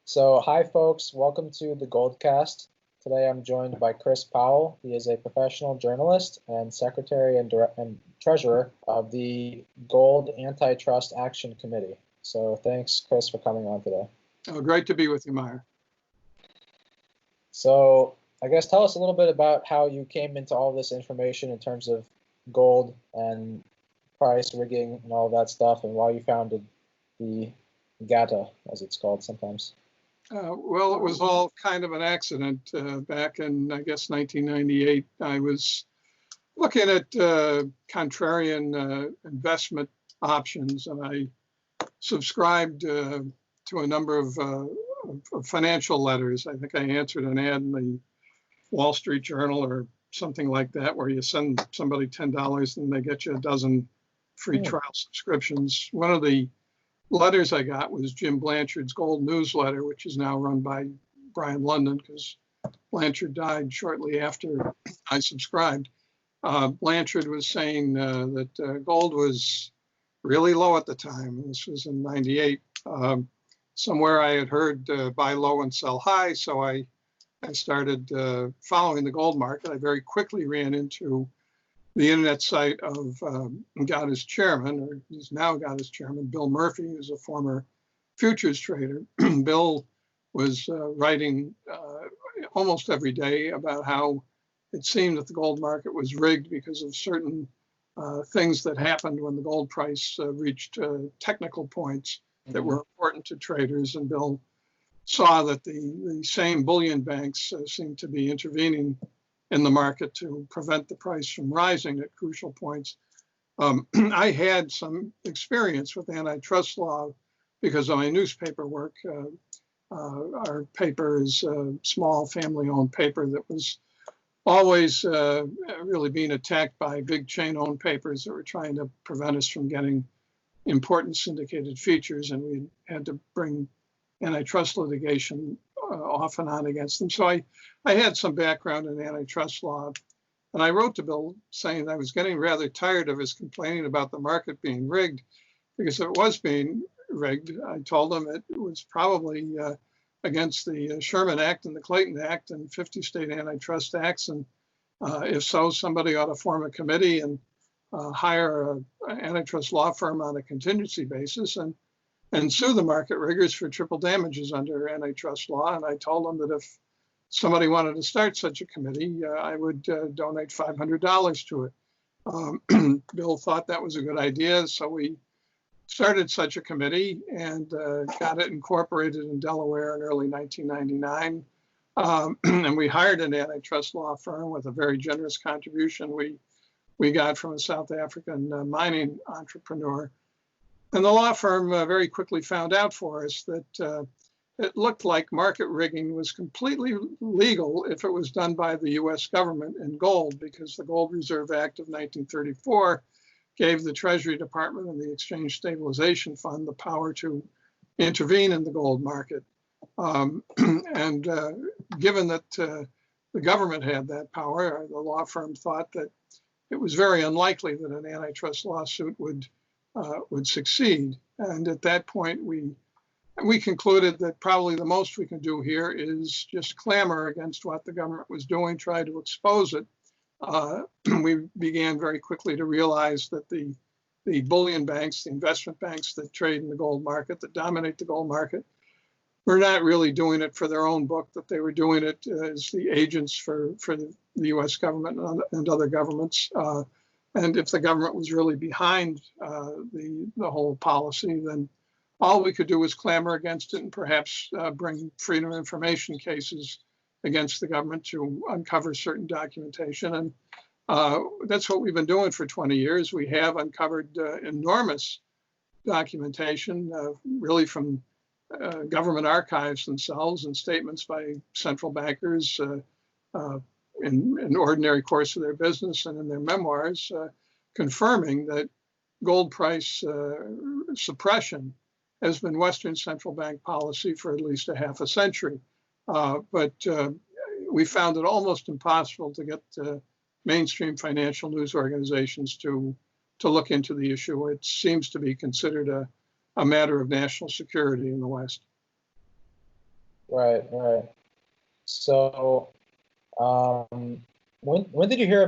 So, hi folks, welcome to the Goldcast. Today I'm joined by Chris Powell. He is a professional journalist and secretary and treasurer of the Gold Antitrust Action Committee. So, thanks, Chris, for coming on today. Oh, great to be with you, Meyer. So, I guess tell us a little bit about how you came into all this information in terms of gold and price rigging and all that stuff, and why you founded the GATA, as it's called sometimes. Well, it was all kind of an accident. Back in, I guess, 1998, I was looking at contrarian investment options, and I subscribed to a number of financial letters. I think I answered an ad in the Wall Street Journal or something like that, where you send somebody $10 and they get you a dozen free trial subscriptions. One of the letters I got was Jim Blanchard's Gold newsletter, which is now run by Brian London because Blanchard died shortly after I subscribed. Blanchard was saying that gold was really low at the time. This was in '98. Somewhere I had heard buy low and sell high, so I started following the gold market. I very quickly ran into the internet site of GATA's chairman, or he's now GATA's chairman, Bill Murphy, who's a former futures trader. Bill was writing almost every day about how it seemed that the gold market was rigged because of certain things that happened when the gold price reached technical points that were important to traders. And Bill saw that the same bullion banks seemed to be intervening in the market to prevent the price from rising at crucial points. I had some experience with antitrust law because of my newspaper work. Our paper is a small family-owned paper that was always really being attacked by big chain-owned papers that were trying to prevent us from getting important syndicated features, and we had to bring antitrust litigation off and on against them. So I had some background in antitrust law, and I wrote to Bill saying I was getting rather tired of his complaining about the market being rigged, because if it was being rigged, I told him it was probably against the Sherman Act and the Clayton Act and 50 state antitrust acts, and if so, somebody ought to form a committee and hire an antitrust law firm on a contingency basis and sue the market riggers for triple damages under antitrust law. And I told them that if somebody wanted to start such a committee, I would donate $500 to it. Bill thought that was a good idea, so we started such a committee and got it incorporated in Delaware in early 1999. And we hired an antitrust law firm with a very generous contribution we got from a South African mining entrepreneur. And the law firm very quickly found out for us that it looked like market rigging was completely legal if it was done by the US government in gold, because the Gold Reserve Act of 1934 gave the Treasury Department and the Exchange Stabilization Fund the power to intervene in the gold market. And given that the government had that power, the law firm thought that it was very unlikely that an antitrust lawsuit would succeed. And at that point, we concluded that probably the most we can do here is just clamor against what the government was doing, try to expose it. We began very quickly to realize that the bullion banks, the investment banks that trade in the gold market, that dominate the gold market, were not really doing it for their own book, that they were doing it as the agents for the US government and other governments. And if the government was really behind the whole policy, then all we could do was clamor against it and perhaps bring freedom of information cases against the government to uncover certain documentation. And that's what we've been doing for 20 years. We have uncovered enormous documentation, really from government archives themselves and statements by central bankers in ordinary course of their business and in their memoirs, confirming that gold price suppression has been Western central bank policy for at least a half a century. But we found it almost impossible to get mainstream financial news organizations to look into the issue. It seems to be considered a matter of national security in the West. Right, right. So, when did you hear